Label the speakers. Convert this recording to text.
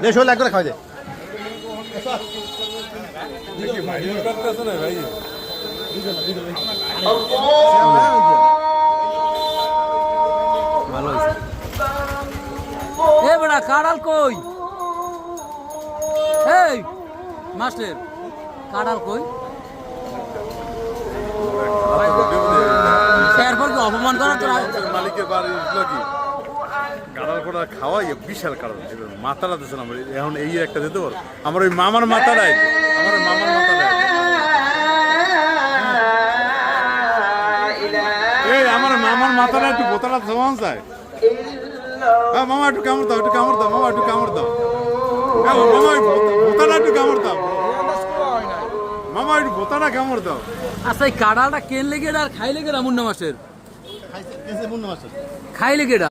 Speaker 1: দেড়শো লাখ করে খাওয়া যায়।
Speaker 2: ভালো হয়েছে। এ বেটা কাড়াল কই? এই মাস্টার কাড়াল কই? এরপর কি অপমান করা তোর
Speaker 3: মালিকের বাড়ি কি কাড়াল করা খাওয়াই বিশাল কাড়াল মাথাটা দিচ্ছে না এখন এই একটা দিতে পারো আমার ওই মামার মাথাটাই আমার ওই মামার মাথাটাই এই আমার মামার মাথাটা একটু বোতলা সমান যায়। হ্যাঁ মামা একটু কামড় দাও একটু কামড় দাও মামা একটু কামড় দাও মামা বোতাটা একটু কামড় দাও মামা একটু বোতাটা কামড় দাও।
Speaker 2: আচ্ছা এই কাড়ালটা কেন লেগে আর খাই লেগে মুন্না মাসের
Speaker 1: খাইছে মুন্না মাছের
Speaker 2: খাই লেগে